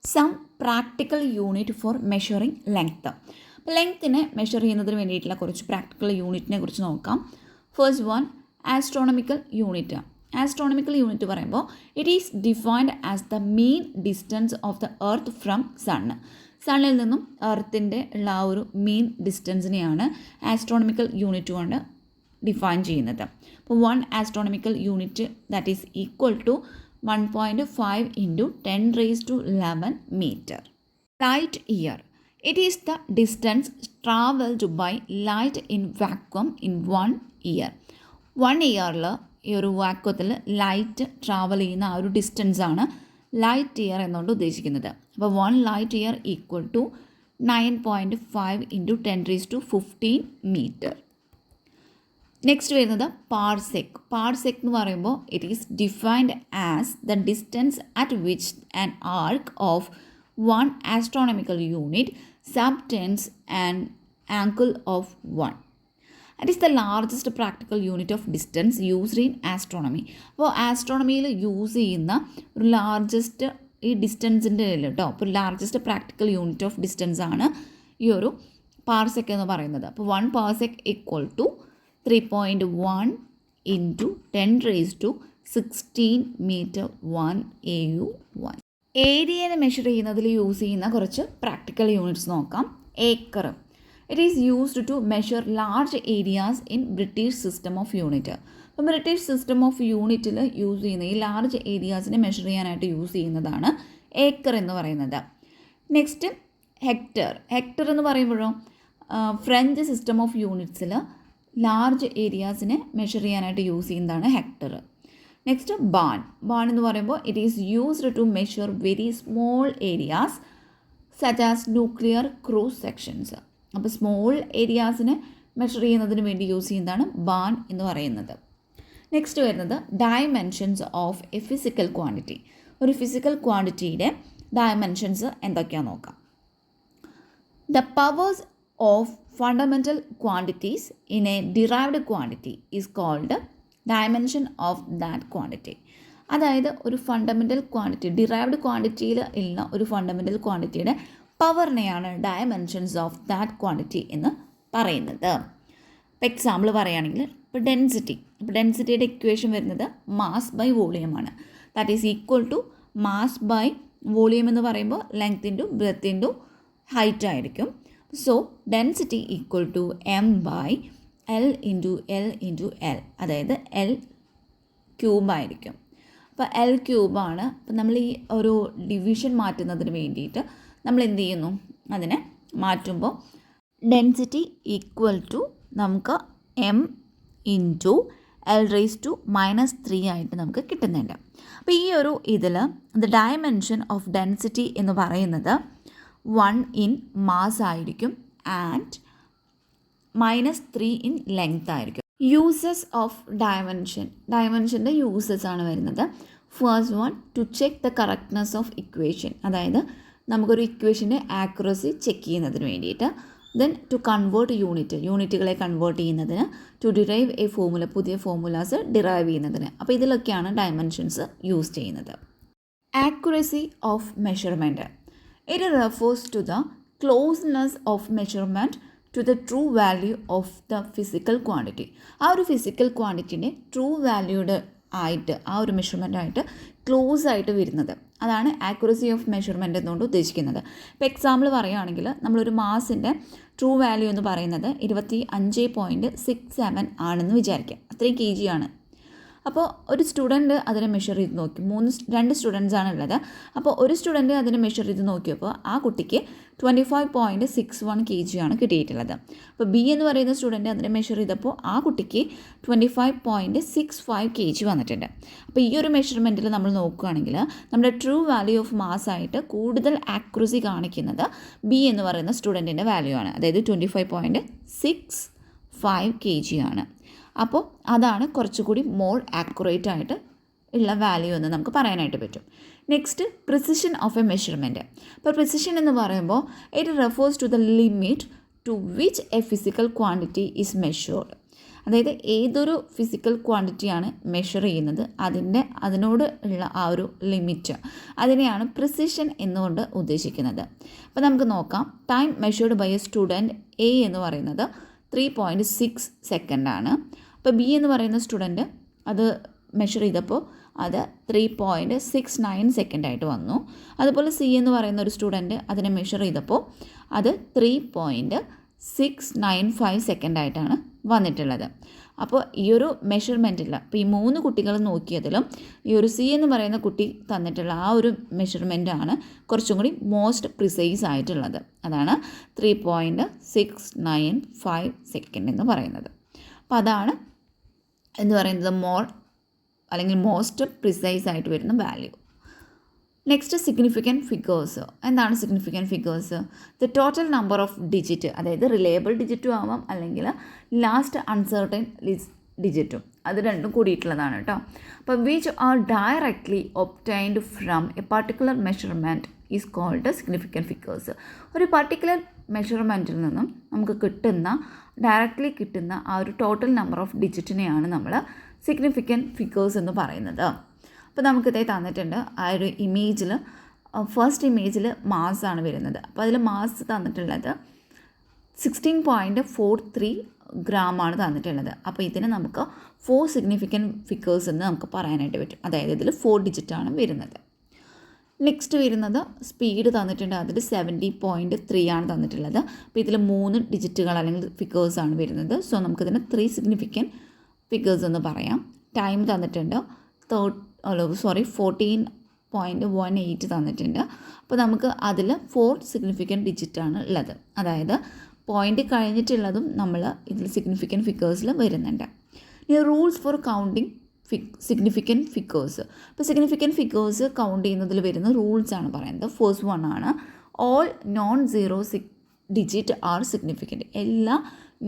Some practical unit for measuring length. അപ്പോൾ ലെങ്ത്തിനെ മെഷർ ചെയ്യുന്നതിന് വേണ്ടിയിട്ടുള്ള കുറച്ച് പ്രാക്ടിക്കൽ യൂണിറ്റിനെ കുറിച്ച് നോക്കാം. First one, astronomical unit. Astronomical unit പറയുമ്പോൾ it is defined as the mean distance of the earth from sun. സണ്ണിൽ നിന്നും എർത്തിൻ്റെ ഉള്ള ആ ഒരു മീൻ ഡിസ്റ്റൻസിനെയാണ് ആസ്ട്രോണമിക്കൽ യൂണിറ്റ് കൊണ്ട് ഡിഫൈൻ ചെയ്യുന്നത്. അപ്പോൾ 1 astronomical unit that is equal to 1.5 × 10⁻11 metre. Light year. It is the distance travelled by light in vacuum in 1 year. 1 ഇയറിൽ ഈ ഒരു വാക്വത്തിൽ ലൈറ്റ് ട്രാവൽ ചെയ്യുന്ന ആ ഒരു ഡിസ്റ്റൻസാണ് ലൈറ്റ് ഇയർ എന്നുകൊണ്ട് ഉദ്ദേശിക്കുന്നത്. അപ്പോൾ 1 light year equal to 9.5 × 10⁻15 metre. Next വരുന്നത് പാർസെക്. പാർസെക് എന്ന് പറയുമ്പോൾ it is defined as the distance at which an arc of 1 astronomical unit subtends and angle of 1. That is the largest practical unit of distance used in astronomy. അപ്പോൾ ആസ്ട്രോണമിയിൽ use ചെയ്യുന്ന ഒരു largest ഈ ഡിസ്റ്റൻസിൻ്റെ കേട്ടോ. അപ്പോൾ largest practical unit of distance ആണ് ഈ ഒരു പാർസെക് എന്ന് പറയുന്നത്. അപ്പോൾ 1 parsec equal to 3.1 × 10⁻16 metre 1 AU1. ഏരിയനെ മെഷർ ചെയ്യുന്നതിൽ യൂസ് ചെയ്യുന്ന കുറച്ച് പ്രാക്ടിക്കൽ യൂണിറ്റ്സ് നോക്കാം. Acre. It is used to measure large areas in British system of unit. അപ്പം ബ്രിട്ടീഷ് സിസ്റ്റം ഓഫ് യൂണിറ്റിൽ യൂസ് ചെയ്യുന്ന ഈ ലാർജ് ഏരിയാസിനെ മെഷർ ചെയ്യാനായിട്ട് യൂസ് ചെയ്യുന്നതാണ് ഏക്കർ എന്ന് പറയുന്നത്. Next hectare. ഹെക്ടർ എന്ന് പറയുമ്പോഴോ ഫ്രഞ്ച് സിസ്റ്റം ഓഫ് യൂണിറ്റ്സിൽ ലാർജ് ഏരിയാസിനെ മെഷർ ചെയ്യാനായിട്ട് യൂസ് ചെയ്യുന്നതാണ് ഹെക്ടർ. Next barn. ബാൺ എന്ന് പറയുമ്പോൾ it is used to measure very small areas such as nuclear cross sections. അപ്പോൾ സ്മോൾ ഏരിയാസിനെ മെഷർ ചെയ്യുന്നതിന് വേണ്ടി യൂസ് ചെയ്യുന്നതാണ് ബാൺ എന്ന് പറയുന്നത്. നെക്സ്റ്റ് വരുന്നത് dimensions of a physical quantity. ഒരു ഫിസിക്കൽ ക്വാണ്ടിറ്റിയുടെ ഡയമെൻഷൻസ് എന്തൊക്കെയാണെന്ന് നോക്കാം. The powers of fundamental quantities in a derived quantity is called dimension of that quantity. അതായത് ഒരു ഫണ്ടമെൻ്റൽ ക്വാണ്ടിറ്റി ഡിറൈവ്ഡ് ക്വാണ്ടിറ്റിയിൽ ഉള്ള ഒരു ഫണ്ടമെൻ്റൽ ക്വാണ്ടിറ്റിയുടെ പവറിനെയാണ് ഡയമെൻഷൻസ് ഓഫ് ദാറ്റ് ക്വാണ്ടിറ്റി എന്ന് പറയുന്നത്. ഇപ്പോൾ എക്സാമ്പിൾ പറയുകയാണെങ്കിൽ ഇപ്പോൾ ഡെൻസിറ്റി. ഇപ്പോൾ ഡെൻസിറ്റിയുടെ ഇക്വേഷൻ വരുന്നത് മാസ് ബൈ വോളിയം ആണ്. That is equal to mass by volume എന്ന് പറയുമ്പോൾ length into breadth into height ആയിരിക്കും. So density equal to M by L into L into L, അതായത് L ക്യൂബായിരിക്കും. അപ്പോൾ L ക്യൂബാണ്. അപ്പോൾ നമ്മൾ ഈ ഒരു ഡിവിഷൻ മാറ്റുന്നതിന് വേണ്ടിയിട്ട് നമ്മൾ എന്ത് ചെയ്യുന്നു, അതിനെ മാറ്റുമ്പോൾ ഡെൻസിറ്റി ഈക്വൽ ടു നമുക്ക് M ഇൻറ്റു L⁻³ ആയിട്ട് നമുക്ക് കിട്ടുന്നുണ്ട്. അപ്പോൾ ഈ ഒരു ഇതിൽ ദ ഡയമെൻഷൻ ഓഫ് ഡെൻസിറ്റി എന്ന് പറയുന്നത് 1 ഇൻ മാസ് ആയിരിക്കും ആൻഡ് -3 ഇൻ ലെങ്ത് ആയിരിക്കും. Uses of dimension. ഡയമെൻഷൻ്റെ യൂസസ് ആണ് വരുന്നത്. First one, to check the correctness of equation. അതായത് നമുക്കൊരു ഇക്വേഷൻ്റെ ആക്യുറസി ചെക്ക് ചെയ്യുന്നതിന് വേണ്ടിയിട്ട്. ദെൻ ടു കൺവേർട്ട് യൂണിറ്റുകളെ കൺവേർട്ട് ചെയ്യുന്നതിന്. ടു ഡിറൈവ് എ ഫോർമുല, പുതിയ ഫോർമുലാസ് ഡിറൈവ് ചെയ്യുന്നതിന്. അപ്പോൾ ഇതിലൊക്കെയാണ് ഡയമെൻഷൻസ് യൂസ് ചെയ്യുന്നത്. Accuracy of measurement. It refers to the closeness of measurement to the true value of the physical quantity. ആ ഒരു ഫിസിക്കൽ ക്വാണ്ടിറ്റിൻ്റെ ട്രൂ വാല്യൂഡ് ആയിട്ട് ആ ഒരു മെഷർമെൻ്റ് ആയിട്ട് ക്ലോസ് ആയിട്ട് വരുന്നത്. അതാണ് ആക്യുറസി ഓഫ് മെഷർമെൻറ്റ് എന്നുകൊണ്ട് ഉദ്ദേശിക്കുന്നത്. ഇപ്പോൾ എക്സാമ്പിൾ പറയുകയാണെങ്കിൽ നമ്മളൊരു മാസിൻ്റെ ട്രൂ വാല്യൂ എന്ന് പറയുന്നത് 25.67 ആണെന്ന് വിചാരിക്കാം. അത്രയും kg ആണ്. അപ്പോൾ ഒരു സ്റ്റുഡൻറ്റ് അതിനെ മെഷർ ചെയ്ത് നോക്കി. 2 സ്റ്റുഡൻസ് ആണുള്ളത്. അപ്പോൾ ഒരു സ്റ്റുഡൻറ്റ് അതിനെ മെഷർ ചെയ്ത് നോക്കിയപ്പോൾ ആ കുട്ടിക്ക് 25.61 kg ആണ് കിട്ടിയിട്ടുള്ളത്. അപ്പോൾ ബി എന്ന് പറയുന്ന സ്റ്റുഡൻറ്റ് അതിനെ മെഷർ ചെയ്തപ്പോൾ ആ കുട്ടിക്ക് 25.65 kg വന്നിട്ടുണ്ട്. അപ്പോൾ ഈ ഒരു മെഷർമെൻറ്റിൽ നമ്മൾ നോക്കുകയാണെങ്കിൽ നമ്മുടെ ട്രൂ വാല്യൂ ഓഫ് മാസ് ആയിട്ട് കൂടുതൽ ആക്യുറസി കാണിക്കുന്നത് ബി എന്ന് പറയുന്ന സ്റ്റുഡൻറ്റിൻ്റെ വാല്യൂ ആണ്. അതായത് 25.65 kg ആണ്. അപ്പോൾ അതാണ് കുറച്ചുകൂടി മോർ ആക്യുറേറ്റ് ആയിട്ട് ഉള്ള വാല്യൂ എന്ന് നമുക്ക് പറയാനായിട്ട് പറ്റും. Next, precision of a measurement. അപ്പോൾ പ്രിസിഷൻ എന്ന് പറയുമ്പോൾ it refers to the limit to which a physical quantity is measured. അതായത് ഏതൊരു ഫിസിക്കൽ ക്വാണ്ടിറ്റിയാണ് മെഷർ ചെയ്യുന്നത് അതിനോട് ഉള്ള ആ ഒരു ലിമിറ്റ്, അതിനെയാണ് പ്രിസിഷൻ എന്നുകൊണ്ട് ഉദ്ദേശിക്കുന്നത്. അപ്പോൾ നമുക്ക് നോക്കാം. Time measured by a student A എന്ന് പറയുന്നത് 3.6 സെക്കൻഡാണ്. അപ്പോൾ ബി എന്ന് പറയുന്ന സ്റ്റുഡൻറ്റ് അത് മെഷർ ചെയ്തപ്പോൾ അത് 3.69 സെക്കൻഡായിട്ട് വന്നു. അതുപോലെ സി എന്ന് പറയുന്ന ഒരു സ്റ്റുഡൻറ്റ് അതിനെ മെഷർ ചെയ്തപ്പോൾ അത് 3.695 സെക്കൻഡായിട്ടാണ് വന്നിട്ടുള്ളത്. അപ്പോൾ ഈ ഒരു മെഷർമെൻറ്റിൽ ഇപ്പോൾ ഈ 3 കുട്ടികൾ നോക്കിയതിലും ഈ ഒരു സി എന്ന് പറയുന്ന കുട്ടി തന്നിട്ടുള്ള ആ ഒരു മെഷർമെൻറ്റാണ് കുറച്ചും കൂടി മോസ്റ്റ് പ്രിസൈസ് ആയിട്ടുള്ളത്. അതാണ് 3.695 സെക്കൻഡ് എന്ന് പറയുന്നത്. അപ്പോൾ അതാണ് എന്ന് പറയുന്നത് മോസ്റ്റ് പ്രിസൈസ് ആയിട്ട് വരുന്ന വാല്യൂ. Next, significant figures. എന്താണ് significant figures? The total number of digit, അതായത് റിലയബിൾ ഡിജിറ്റും ആവാം അല്ലെങ്കിൽ ലാസ്റ്റ് അൺസർട്ടൻ ഡിജിറ്റും, അത് രണ്ടും കൂടിയിട്ടുള്ളതാണ് കേട്ടോ. അപ്പോൾ which are directly obtained from a particular measurement is called significant figures. ഒരു പർട്ടിക്കുലർ മെഷർമെൻറ്റിൽ നിന്നും നമുക്ക് ഡയറക്റ്റ്ലി കിട്ടുന്ന ആ ഒരു ടോട്ടൽ നമ്പർ ഓഫ് ഡിജിറ്റിനെയാണ് നമ്മൾ സിഗ്നിഫിക്കൻറ്റ് ഫിഗേഴ്സ് എന്ന് പറയുന്നത്. അപ്പോൾ നമുക്കിതേ തന്നിട്ടുണ്ട്. ആ ഒരു ഇമേജിൽ ഫസ്റ്റ് ഇമേജിൽ മാസ് ആണ് വരുന്നത്. അപ്പോൾ അതിൽ മാസ് തന്നിട്ടുള്ളത് 16.43 ഗ്രാമാണ് തന്നിട്ടുള്ളത്. അപ്പോൾ ഇതിന് നമുക്ക് 4 സിഗ്നിഫിക്കൻറ്റ് ഫിഗേഴ്സ് എന്ന് നമുക്ക് പറയാനായിട്ട് പറ്റും. അതായത് ഇതിൽ 4 ഡിജിറ്റാണ് വരുന്നത്. നെക്സ്റ്റ് വരുന്നത് സ്പീഡ് തന്നിട്ടുണ്ട്. അതിൽ 70.3 ആണ് തന്നിട്ടുള്ളത്. അപ്പോൾ ഇതിൽ 3 ഡിജിറ്റുകൾ അല്ലെങ്കിൽ ഫിഗേഴ്സാണ് വരുന്നത്. സോ നമുക്കിതിന് 3 സിഗ്നിഫിക്കൻറ്റ് ഫിഗേഴ്സ് എന്ന് പറയാം. ടൈം തന്നിട്ടുണ്ട് 14.18 തന്നിട്ടുണ്ട്. അപ്പോൾ നമുക്ക് അതിൽ 4 സിഗ്നിഫിക്കൻറ്റ് ഡിജിറ്റാണ് ഉള്ളത്. അതായത് പോയിൻ്റ് കഴിഞ്ഞിട്ടുള്ളതും നമ്മൾ ഇതിൽ സിഗ്നിഫിക്കൻറ്റ് ഫിഗേഴ്സിൽ വരുന്നുണ്ട്. ഇനി rules for counting significant figures. അപ്പോൾ സിഗ്നിഫിക്കൻറ്റ് ഫിഗേഴ്സ് കൗണ്ട് ചെയ്യുന്നതിൽ വരുന്ന റൂൾസ് ആണ് പറയുന്നത്. ഫസ്റ്റ് വൺ ആണ് all non zero digit are significant. എല്ലാ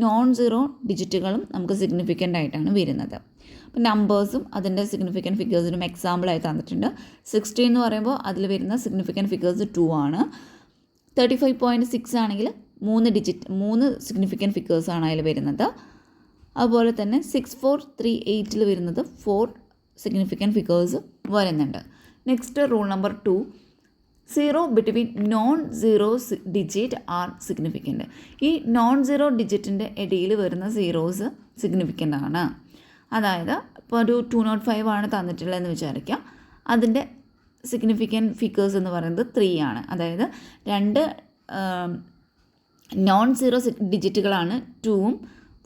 നോൺ സീറോ ഡിജിറ്റുകളും നമുക്ക് സിഗ്നിഫിക്കൻ്റ് ആയിട്ടാണ് വരുന്നത്. അപ്പോൾ നമ്പേഴ്സും അതിൻ്റെ സിഗ്നിഫിക്കൻറ്റ് ഫിഗേഴ്സിനും എക്സാമ്പിളായി തന്നിട്ടുണ്ട്. 60 എന്ന് പറയുമ്പോൾ അതിൽ വരുന്ന സിഗ്നിഫിക്കൻറ്റ് ഫിഗേഴ്സ് 2 ആണ്. 35.6 ആണെങ്കിൽ 3 സിഗ്നിഫിക്കൻറ്റ് ഫിഗേഴ്സാണ് അതിൽ വരുന്നത്. അതുപോലെ തന്നെ 6438 വരുന്നത് 4 സിഗ്നിഫിക്കൻറ്റ് ഫിഗേഴ്സ് വരുന്നുണ്ട്. Next rule number 2, 0 between non zero digit are significant. ഈ നോൺ സീറോ ഡിജിറ്റിൻ്റെ ഇടയിൽ വരുന്ന സീറോസ് സിഗ്നിഫിക്കൻ്റ് ആണ്. അതായത് ഇപ്പോൾ ഒരു 205 ആണ് തന്നിട്ടുള്ളതെന്ന് വിചാരിക്കാം. അതിൻ്റെ സിഗ്നിഫിക്കൻറ്റ് ഫിഗേഴ്സ് എന്ന് പറയുന്നത് 3 ആണ്. അതായത് 2 നോൺ സീറോ ഡിജിറ്റുകളാണ് 2ഉം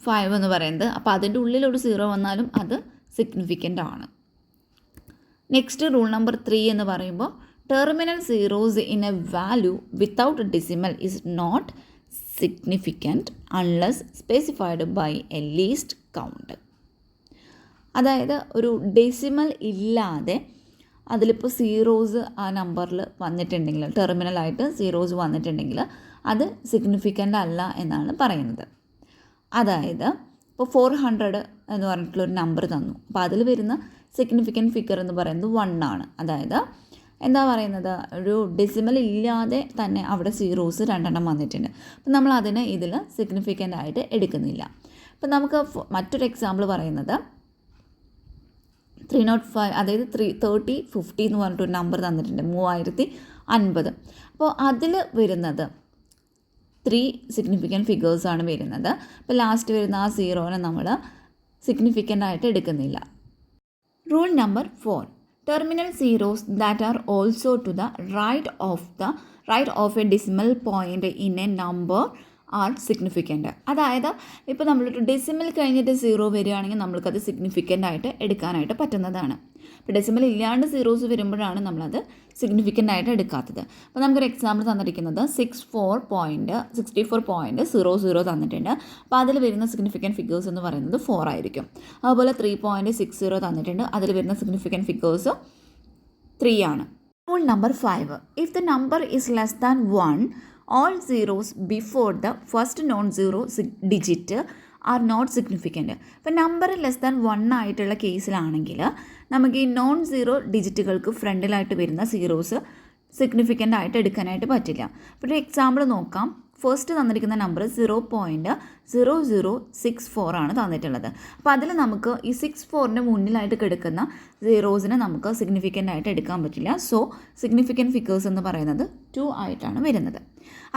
5 എന്ന് പറയുന്നത്. അപ്പോൾ അതിൻ്റെ ഉള്ളിലൊരു 0 വന്നാലും അത് സിഗ്നിഫിക്കൻ്റ് ആണ്. നെക്സ്റ്റ് റൂൾ നമ്പർ 3 എന്ന് പറയുമ്പോൾ terminal zeros in a value without decimal is not significant unless specified by a least count. അതായത് ഒരു ഡെസിമൽ ഇല്ലാതെ അതിലിപ്പോൾ സീറോസ് ആ നമ്പറിൽ വന്നിട്ടുണ്ടെങ്കിൽ, ടെർമിനലായിട്ട് സീറോസ് വന്നിട്ടുണ്ടെങ്കിൽ അത് സിഗ്നിഫിക്കൻ്റ് അല്ല എന്നാണ് പറയുന്നത്. അതായത് ഇപ്പോൾ 400 എന്ന് പറഞ്ഞിട്ടുള്ളൊരു നമ്പർ തന്നു. അപ്പോൾ അതിൽ വരുന്ന സിഗ്നിഫിക്കൻറ്റ് ഫിഗർ എന്ന് പറയുന്നത് 1 ആണ്. അതായത് എന്താ പറയുന്നത്, ഒരു ഡെസിമൽ ഇല്ലാതെ തന്നെ അവിടെ സീറോസ് 2 വന്നിട്ടുണ്ട്. അപ്പം നമ്മൾ അതിനെ ഇതിൽ സിഗ്നിഫിക്കൻ്റ് ആയിട്ട് എടുക്കുന്നില്ല. അപ്പം നമുക്ക് മറ്റൊരു എക്സാമ്പിൾ പറയുന്നത് 305, അതായത് 3050 എന്ന് പറഞ്ഞിട്ടൊരു നമ്പർ തന്നിട്ടുണ്ട്, 3050. അപ്പോൾ അതിൽ വരുന്നത് 3 സിഗ്നിഫിക്കൻറ്റ് ഫിഗേഴ്സാണ് വരുന്നത്. അപ്പോൾ ലാസ്റ്റ് വരുന്ന ആ സീറോനെ നമ്മൾ സിഗ്നിഫിക്കൻ്റ് ആയിട്ട് എടുക്കുന്നില്ല. Rule number 4, terminal zeros that are also to the right of a decimal point in a number are significant. അതായത് ഇപ്പോൾ നമ്മളൊരു ഡെസിമൽ കഴിഞ്ഞിട്ട് സീറോ വരികയാണെങ്കിൽ നമ്മൾക്കത് സിഗ്നിഫിക്കൻ്റ് ആയിട്ട് എടുക്കാനായിട്ട് പറ്റുന്നതാണ്. ഇപ്പോൾ ഡെസിമൽ ഇല്ലാണ്ട് സീറോസ് വരുമ്പോഴാണ് നമ്മളത് സിഗ്നിഫിക്കൻ്റ് ആയിട്ട് എടുക്കാത്തത്. അപ്പോൾ നമുക്കൊരു എക്സാമ്പിൾ തന്നിരിക്കുന്നത് 64.00 തന്നിട്ടുണ്ട്. അപ്പോൾ അതിൽ വരുന്ന സിഗ്നിഫിക്കൻറ്റ് ഫിഗേഴ്സ് എന്ന് പറയുന്നത് 4 ആയിരിക്കും. അതുപോലെ 3.60 തന്നിട്ടുണ്ട്. അതിൽ വരുന്ന സിഗ്നിഫിക്കൻറ്റ് ഫിഗേഴ്സ് 3 ആണ്. Rule number 5, if the number is less than 1 all zeros before the first non-zero digit are not significant. ഇപ്പോൾ നമ്പർ ലെസ് ദാൻ 1 ആയിട്ടുള്ള കേസിലാണെങ്കിൽ നമുക്ക് ഈ നോൺ സീറോ ഡിജിറ്റുകൾക്ക് ഫ്രണ്ടിലായിട്ട് വരുന്ന സീറോസ് സിഗ്നിഫിക്കൻ്റ് ആയിട്ട് എടുക്കാനായിട്ട് പറ്റില്ല. ഇപ്പോൾ ഒരു എക്സാമ്പിൾ നോക്കാം. ഫസ്റ്റ് തന്നിരിക്കുന്ന നമ്പർ 0.0064 ആണ് തന്നിട്ടുള്ളത്. അപ്പോൾ അതിൽ നമുക്ക് ഈ 64ൻ്റെ മുന്നിലായിട്ട് കിടക്കുന്ന സീറോസിനെ നമുക്ക് സിഗ്നിഫിക്കൻ്റ് ആയിട്ട് എടുക്കാൻ പറ്റില്ല. സോ സിഗ്നിഫിക്കൻറ്റ് ഫിഗേഴ്സ് എന്ന് പറയുന്നത് 2 ആയിട്ടാണ് വരുന്നത്.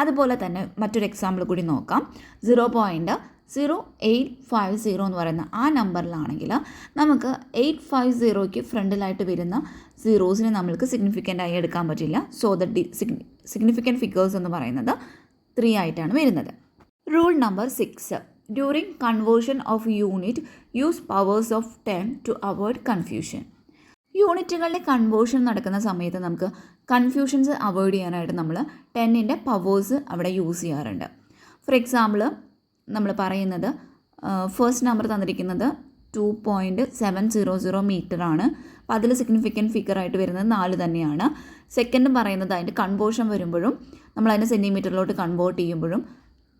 അതുപോലെ തന്നെ മറ്റൊരു എക്സാമ്പിൾ കൂടി നോക്കാം. 0.0850 എന്ന് പറയുന്ന ആ നമ്പറിലാണെങ്കിൽ നമുക്ക് 850ക്ക് ഫ്രണ്ടിലായിട്ട് വരുന്ന സീറോസിനെ നമ്മൾക്ക് സിഗ്നിഫിക്കൻ്റ് ആയി എടുക്കാൻ പറ്റില്ല. സോ ദ സിഗ്നിഫിക്കൻറ്റ് ഫിഗേഴ്സ് എന്ന് പറയുന്നത് 3 ആയിട്ടാണ് വരുന്നത്. Rule number 6, during conversion of unit use powers of 10 to avoid confusion. യൂണിറ്റുകളുടെ കൺവേർഷൻ നടക്കുന്ന സമയത്ത് നമുക്ക് കൺഫ്യൂഷൻസ് അവോയ്ഡ് ചെയ്യാനായിട്ട് നമ്മൾ 10ൻ്റെ പവേഴ്സ് അവിടെ യൂസ് ചെയ്യാറുണ്ട്. ഫോർ എക്സാമ്പിൾ നമ്മൾ പറയുന്നത് ഫസ്റ്റ് നമ്പർ തന്നിരിക്കുന്നത് 2.700 മീറ്റർ ആണ്. അപ്പോൾ അതിൽ സിഗ്നിഫിക്കൻറ്റ് ഫിഗറായിട്ട് വരുന്നത് 4 തന്നെയാണ്. സെക്കൻഡ് പറയുന്നത് അതിൻ്റെ കൺവേർഷൻ വരുമ്പോഴും നമ്മൾ അതിനെ സെൻറ്റിമീറ്ററിലോട്ട് കൺവേർട്ട് ചെയ്യുമ്പോഴും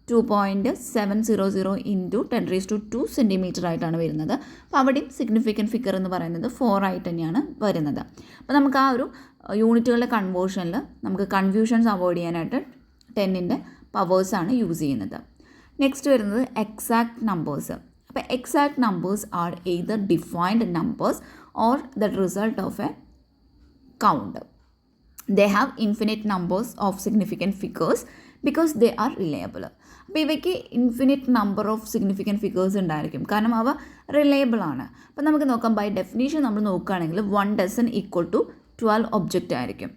2.700 ഇൻറ്റു 10⁻²2 സെൻറ്റിമീറ്റർ ആയിട്ടാണ് വരുന്നത്. അപ്പോൾ അവിടെയും സിഗ്നിഫിക്കൻറ്റ് ഫിഗർ എന്ന് പറയുന്നത് 4 ആയിട്ട് തന്നെയാണ് വരുന്നത്. അപ്പോൾ നമുക്ക് ആ ഒരു യൂണിറ്റുകളുടെ കൺവേർഷനിൽ നമുക്ക് കൺഫ്യൂഷൻസ് അവോയ്ഡ് ചെയ്യാനായിട്ട് 10ൻ്റെ പവേഴ്സാണ് യൂസ് ചെയ്യുന്നത്. നെക്സ്റ്റ് വരുന്നത് എക്സാക്ട് നമ്പേഴ്സ്. അപ്പോൾ exact numbers are either defined numbers or the result of A count. They have infinite numbers of significant figures because they are reliable. അപ്പോൾ ഇവയ്ക്ക് infinite number of significant figures ഉണ്ടായിരിക്കും, കാരണം അവ reliable ആണ്. അപ്പോൾ നമുക്ക് നോക്കാം, ബൈ ഡെഫിനീഷൻ നമ്മൾ നോക്കുകയാണെങ്കിൽ 1 ഡസൻ ഈക്വൽ ടു 12 ഒബ്ജക്റ്റ് ആയിരിക്കും.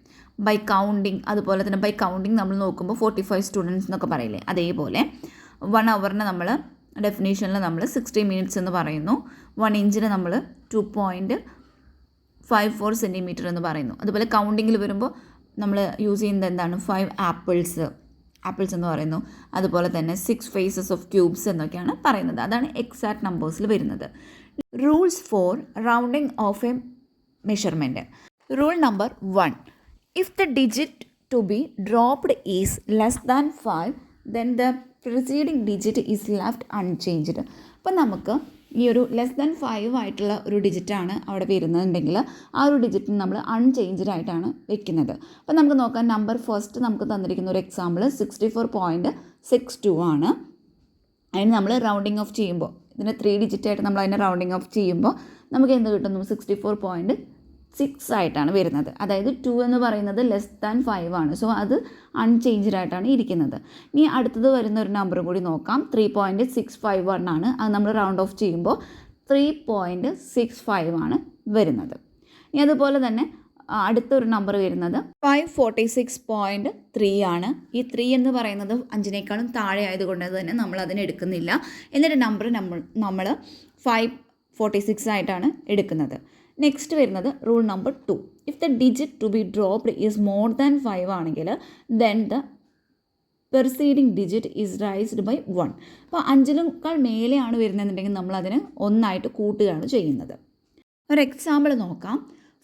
ബൈ കൗണ്ടിങ്, അതുപോലെ തന്നെ ബൈ കൗണ്ടിങ് നമ്മൾ നോക്കുമ്പോൾ 45 സ്റ്റുഡൻസ് എന്നൊക്കെ പറയില്ലേ, അതേപോലെ 1 അവറിന് നമ്മൾ ഡെഫിനേഷനിൽ നമ്മൾ 60 മിനിറ്റ്സ് എന്ന് പറയുന്നു. 1 ഇഞ്ചിന് നമ്മൾ 2.54 സെൻറ്റിമീറ്റർ എന്ന് പറയുന്നു. അതുപോലെ കൗണ്ടിങ്ങിൽ വരുമ്പോൾ നമ്മൾ യൂസ് ചെയ്യുന്നത് എന്താണ്, 5 ആപ്പിൾസ് എന്ന് പറയുന്നു. അതുപോലെ തന്നെ 6 ഫേസസ് ഓഫ് ക്യൂബ്സ് എന്നൊക്കെയാണ് പറയുന്നത്. അതാണ് എക്സാക്ട് നമ്പേഴ്സിൽ വരുന്നത്. Rules for rounding off a measurement. Rule number 1, if the digit to be dropped is less than 5 then the preceding digit is left unchanged. അപ്പം നമുക്ക് ഈ ഒരു ലെസ് ദാൻ 5 ആയിട്ടുള്ള ഒരു ഡിജിറ്റാണ് അവിടെ വരുന്നുണ്ടെങ്കിൽ ആ ഒരു ഡിജിറ്റിന് നമ്മൾ അൺചേഞ്ച്ഡ് ആയിട്ടാണ് വെക്കുന്നത്. അപ്പം നമുക്ക് നോക്കാം, നമ്പർ ഫസ്റ്റ് നമുക്ക് തന്നിരിക്കുന്ന ഒരു എക്സാമ്പിൾ 64.62 ആണ്. അതിന് നമ്മൾ റൗണ്ടിങ് ഓഫ് ചെയ്യുമ്പോൾ, ഇതിന് 3 ഡിജിറ്റായിട്ട് നമ്മൾ അതിനെ റൗണ്ടിങ് ഓഫ് ചെയ്യുമ്പോൾ നമുക്ക് എന്ത് കിട്ടുന്നു, 64.6 ആയിട്ടാണ് വരുന്നത്. അതായത് 2 എന്ന് പറയുന്നത് ലെസ് ദാൻ 5 ആണ്. സോ അത് അൺചേഞ്ച്ഡ് ആയിട്ടാണ് ഇരിക്കുന്നത്. ഇനി അടുത്തത് വരുന്ന ഒരു നമ്പർ കൂടി നോക്കാം, 3.651 ആണ്. അത് നമ്മൾ റൗണ്ട് ഓഫ് ചെയ്യുമ്പോൾ 3.65 ആണ് വരുന്നത്. ഇനി അതുപോലെ തന്നെ അടുത്തൊരു നമ്പർ വരുന്നത് 546.3 ആണ്. ഈ 3 എന്ന് പറയുന്നത് 5നേക്കാളും താഴെ ആയതുകൊണ്ട് തന്നെ നമ്മൾ അതിനെ എടുക്കുന്നില്ല. എന്നിട്ട് നമ്പർ നമ്മൾ 546 ആയിട്ടാണ് എടുക്കുന്നത്. നെക്സ്റ്റ് വരുന്നത് rule number 2, if the digit to be dropped is more than 5 ആണെങ്കിൽ then the preceding digit is raised by 1. അപ്പോൾ 5നെക്കാൾ മേലെയാണ് വരുന്നതെന്നുണ്ടെങ്കിൽ നമ്മൾ അതിന് 1 ആയിട്ട് കൂട്ടുകയാണ് ചെയ്യുന്നത്. ഒരു എക്സാമ്പിൾ നോക്കാം.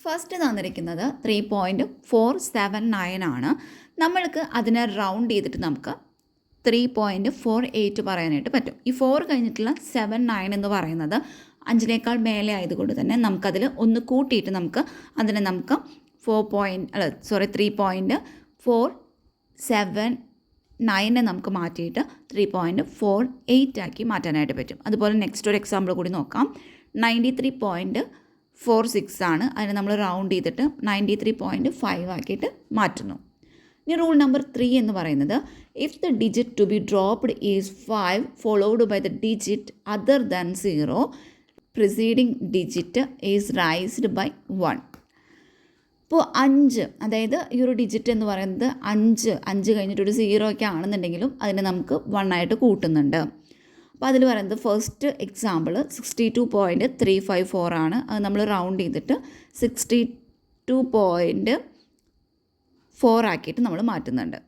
ഫസ്റ്റ് തന്നിരിക്കുന്നത് 3.479 ആണ്. നമ്മൾക്ക് അതിനെ റൗണ്ട് ചെയ്തിട്ട് നമുക്ക് 3.48 പറയാനായിട്ട് പറ്റും. ഈ 4 കഴിഞ്ഞിട്ടുള്ള 79 എന്ന് പറയുന്നത് 5നേക്കാൾ മേലെ ആയതുകൊണ്ട് തന്നെ നമുക്കതിൽ 1 കൂട്ടിയിട്ട് നമുക്ക് അതിനെ നമുക്ക് 3.479 നമുക്ക് മാറ്റിയിട്ട് 3.48 ആക്കി മാറ്റാനായിട്ട് പറ്റും. അതുപോലെ നെക്സ്റ്റ് ഒരു എക്സാമ്പിൾ കൂടി നോക്കാം. 93.46 ആണ്. അതിനെ നമ്മൾ റൗണ്ട് ചെയ്തിട്ട് 93.5 ആക്കിയിട്ട് മാറ്റുന്നു. ഇനി റൂൾ നമ്പർ 3 എന്ന് പറയുന്നത്, if the digit to be dropped is 5 followed by the digit other than 0 preceding digit is raised by 1. ഇപ്പോൾ 5, അതായത് ഈ ഒരു ഡിജിറ്റ് എന്ന് പറയുന്നത് 5 കഴിഞ്ഞിട്ടൊരു 0 ഒക്കെ ആണെന്നുണ്ടെങ്കിലും അതിനെ നമുക്ക് 1 ആയിട്ട് കൂട്ടുന്നുണ്ട്. അപ്പോൾ അതിൽ പറയുന്നത് ഫസ്റ്റ് എക്സാമ്പിൾ 62.354 ആണ്. അത് നമ്മൾ റൗണ്ട് ചെയ്തിട്ട് 62.4 ആക്കിയിട്ട് നമ്മൾ മാറ്റുന്നുണ്ട്.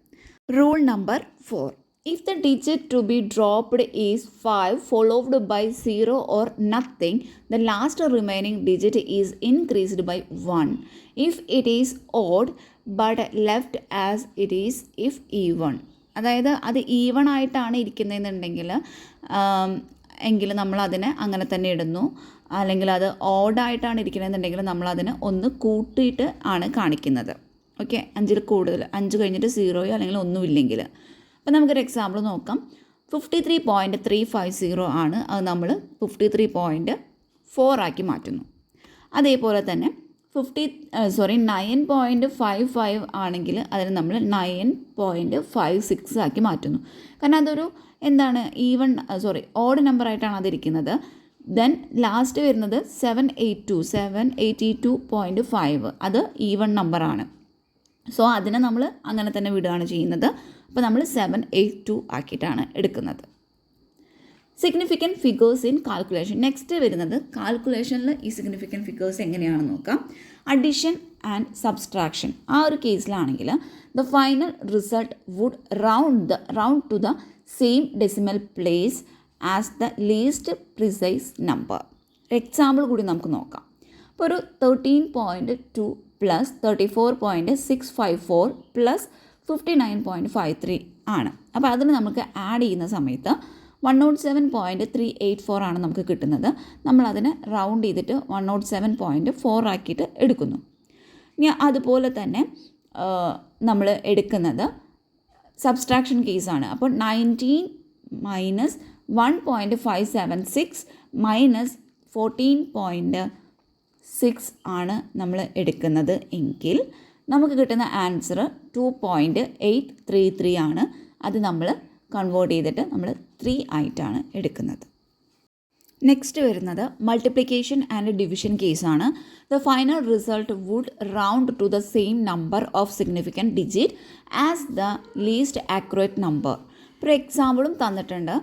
Rule number 4. If the digit to be dropped is 5 followed by 0 or nothing, the last remaining digit is increased by 1 if it is odd but left as it is if even. അതായത് അത് even ആയിട്ടാണ് ഇരിക്കുന്നതെന്നുണ്ടെങ്കിൽ എങ്കിൽ നമ്മളതിനെ അങ്ങനെ തന്നെ ഇടുന്നു. അല്ലെങ്കിൽ അത് ഓഡായിട്ടാണ് ഇരിക്കുന്നതെന്നുണ്ടെങ്കിൽ നമ്മളതിനെ ഒന്ന് കൂട്ടിയിട്ട് ആണ് കാണിക്കുന്നത്. ഓക്കെ, 5 കൂടുതൽ, 5 കഴിഞ്ഞിട്ട് 0 അല്ലെങ്കിൽ ഒന്നുമില്ലെങ്കിൽ. അപ്പോൾ നമുക്കൊരു എക്സാമ്പിൾ നോക്കാം. 53.350 ആണ്. അത് നമ്മൾ 53.4 ആക്കി മാറ്റുന്നു. അതേപോലെ തന്നെ 9.55 ആണെങ്കിൽ അതിന് നമ്മൾ 9.56 ആക്കി മാറ്റുന്നു. കാരണം അതൊരു ഓഡ് നമ്പറായിട്ടാണ് അതിരിക്കുന്നത്. ദെൻ ലാസ്റ്റ് വരുന്നത് 782.5 അത് ഈവൺ നമ്പറാണ്. സോ അതിനെ നമ്മൾ അങ്ങനെ തന്നെ വിടുകയാണ് ചെയ്യുന്നത്. അപ്പോൾ നമ്മൾ 782 ആക്കിയിട്ടാണ് എടുക്കുന്നത്. Significant figures in calculation. Next വരുന്നത് കാൽക്കുലേഷനിൽ ഈ സിഗ്നിഫിക്കൻറ്റ് ഫിഗേഴ്സ് എങ്ങനെയാണെന്ന് നോക്കാം. Addition and subtraction. ആ ഒരു കേസിലാണെങ്കിൽ the final result would round to the same decimal place as the least precise number. Example കൂടി നമുക്ക് നോക്കാം. അപ്പോൾ ഒരു 13.2 പ്ലസ് 34.654 പ്ലസ് 59.53 ആണ്. അപ്പോൾ അതിന് നമുക്ക് ആഡ് ചെയ്യുന്ന സമയത്ത് 107.384 ആണ് നമുക്ക് കിട്ടുന്നത്. നമ്മളതിനെ റൗണ്ട് ചെയ്തിട്ട് 107.4 ആക്കിയിട്ട് എടുക്കുന്നു. ഇനി അതുപോലെ തന്നെ നമ്മൾ എടുക്കുന്നത് സബ്സ്ട്രാക്ഷൻ കേസാണ്. അപ്പോൾ 19 മൈനസ് 1.576 മൈനസ് 14.6 ആണ് നമ്മൾ എടുക്കുന്നത് എങ്കിൽ നമുക്ക് കിട്ടുന്ന ആൻസർ 2.833 ആണ്. അത് നമ്മൾ കൺവേർട്ട് ചെയ്തിട്ട് നമ്മൾ 3 ആയിട്ടാണ് എടുക്കുന്നത്. നെക്സ്റ്റ് വരുന്നത് മൾട്ടിപ്ലിക്കേഷൻ ആൻഡ് ഡിവിഷൻ കേസാണ്. The final result would round to the same number of significant digit as the least accurate number. ഇപ്പോൾ എക്സാമ്പിളും തന്നിട്ടുണ്ട്.